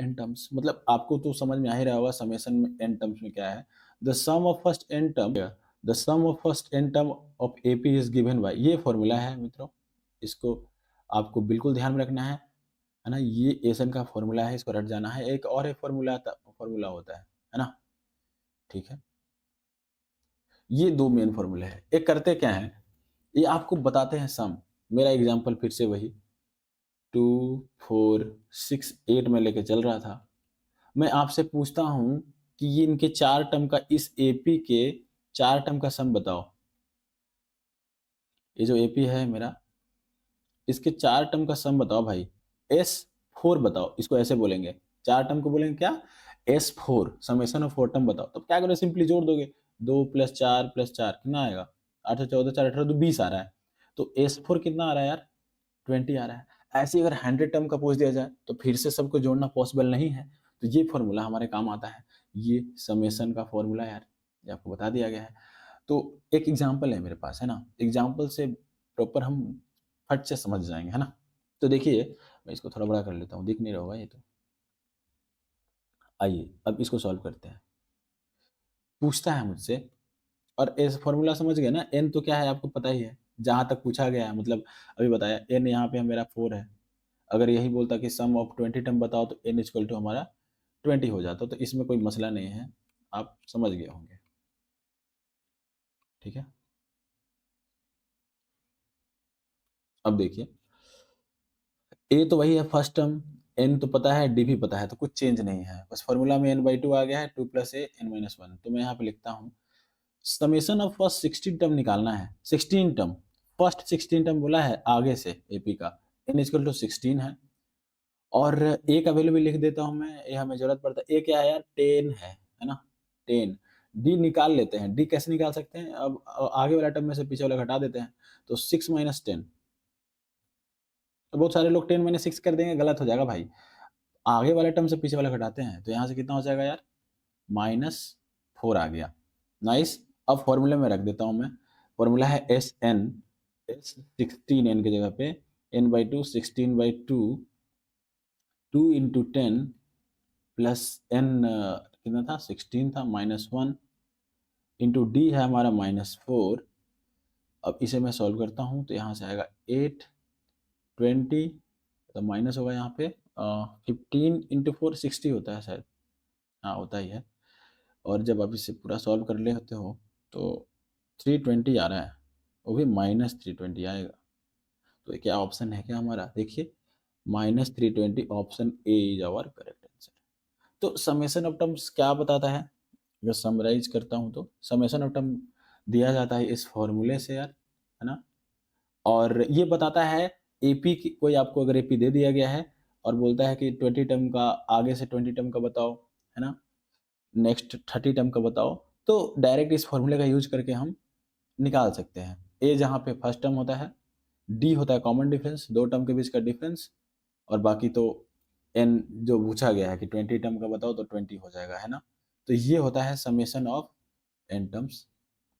N terms, मतलब आपको तो समझ में आ ही रहा होगा समेशन में एन टर्म्स में क्या है। The sum of first n term, the sum of first n term of AP is given by, ये फॉर्मूला है मित्रों, इसको आपको बिल्कुल ध्यान में रखना है ना। ये एसन का फॉर्मूला है, इसको रट जाना है। एक और एक फॉर्मूला होता है ना, ठीक है। ये दो मेन फॉर्मूले हैं। एक करते क्या है, ये आपको बताते हैं सम। मेरा एग्जांपल फिर से वही 2 4 6 8 में लेके चल रहा था। मैं आपसे पूछता हूं कि ये इनके 4 टर्म का, इस एपी के 4 टर्म का सम बताओ। ये जो एपी है मेरा, इसके 4 टर्म का सम बताओ भाई। S4 बताओ, इसको ऐसे बोलेंगे, 4 टर्म को बोलेंगे क्या, S4, समेशन ऑफ 4 टर्म बताओ। तो क्या करोगे, सिंपली जोड़ दोगे। 2 + 4 + 4 कितना आएगा, 8 + 14 4 18 तो 20 आ रहा है। तो S4 कितना आ रहा है यार, 20 आ रहा है। ऐसे ही अगर 100 टर्म का पूछ दिया जाए तो फिर से सबको जोड़ना पॉसिबल नहीं है, तो ये फॉर्मूला हमारे काम आता है। ये समेशन का फॉर्मूला यार, ये आपको बता दिया गया है। तो एक एग्जांपल है मेरे पास, है ना, एग्जांपल से प्रॉपर हम फट से समझ जाएंगे, है ना। तो देखिए, मैं इसको थोड़ा बड़ा कर लेता हूँ, दिख नहीं रहा होगा ये तो। आइए अब इसको सॉल्व करते हैं। पूछता है मुझसे, और एस फॉर्मूला समझ गए ना, एन तो क्या है आपको पता ही है, जहां तक पूछा गया है, मतलब अभी बताया एन यहाँ पे मेरा 4 है। अगर यही बोलता कि सम ऑफ 20 टर्म बताओ तो एन इक्वल टू हमारा 20 हो जाता, तो इसमें कोई मसला नहीं है, आप समझ गए होंगे, ठीक है। अब देखिए, ए तो वही है फर्स्ट टर्म, एन तो पता है, डी भी पता है, तो कुछ चेंज नहीं है, बस फॉर्मूला में n/2 आ गया है, 2 + a n-1। तो मैं यहाँ पे लिखता हूँ समेशन ऑफ फर्स्ट 16 टर्म निकालना है। 16 टर्म, फर्स्ट 16 टर्म बोला है आगे से एपी का, n इक्वल टू 16 है। और ए का वैल्यू भी लिख देता हूँ मैं, ये हमें जरूरत पड़ता है। ए क्या है यार, 10 है ना, 10। डी निकाल लेते हैं, डी कैसे निकाल सकते हैं, अब आगे वाला टर्म में से पीछे वाला घटा देते हैं, तो 6 - 10। तो बहुत सारे लोग 10 - 6 कर देंगे, गलत हो जाएगा भाई। आगे वाले टर्म से पीछे वाला घटाते हैं, तो यहाँ से कितना हो जाएगा यार, -4 आ गया। नाइस। अब फॉर्मूले में रख देता हूँ मैं, फॉर्मूला है एस एन, एस 16 एन की जगह पे n/2, 16/2, 2 × 10 प्लस एन, कितना था, 16 था, -1 इंटू डी है हमारा -4। अब इसे मैं सॉल्व करता हूँ तो यहाँ से आएगा 8 20, तो माइनस होगा यहाँ पे 15 × 4 60 होता है शायद, हाँ होता ही है। और जब आप इसे पूरा सॉल्व कर लेते हो तो 320 आ रहा है, वो भी -320 आएगा। तो क्या ऑप्शन है क्या हमारा, देखिए -320, option A is our correct answer. तो समेशन ऑफ टर्म्स क्या बताता है, अगर समराइज करता हूँ तो समेशन ऑफ टर्म दिया जाता है इस फॉर्मूले से यार, है ना। और ये बताता है एपी की, कोई आपको अगर एपी दे दिया गया है और बोलता है कि 20 टर्म का, आगे से 20 टर्म का बताओ, है ना, नेक्स्ट 30 टर्म का बताओ, तो डायरेक्ट इस फॉर्मूले का यूज करके हम निकाल सकते हैं। ए जहाँ पे फर्स्ट टर्म होता है, डी होता है कॉमन डिफरेंस, दो टर्म के बीच का डिफरेंस, और बाकी तो एन जो पूछा गया है कि 20 टर्म का बताओ तो 20 हो जाएगा, है ना। तो ये होता है समेशन ऑफ एन टर्म्स।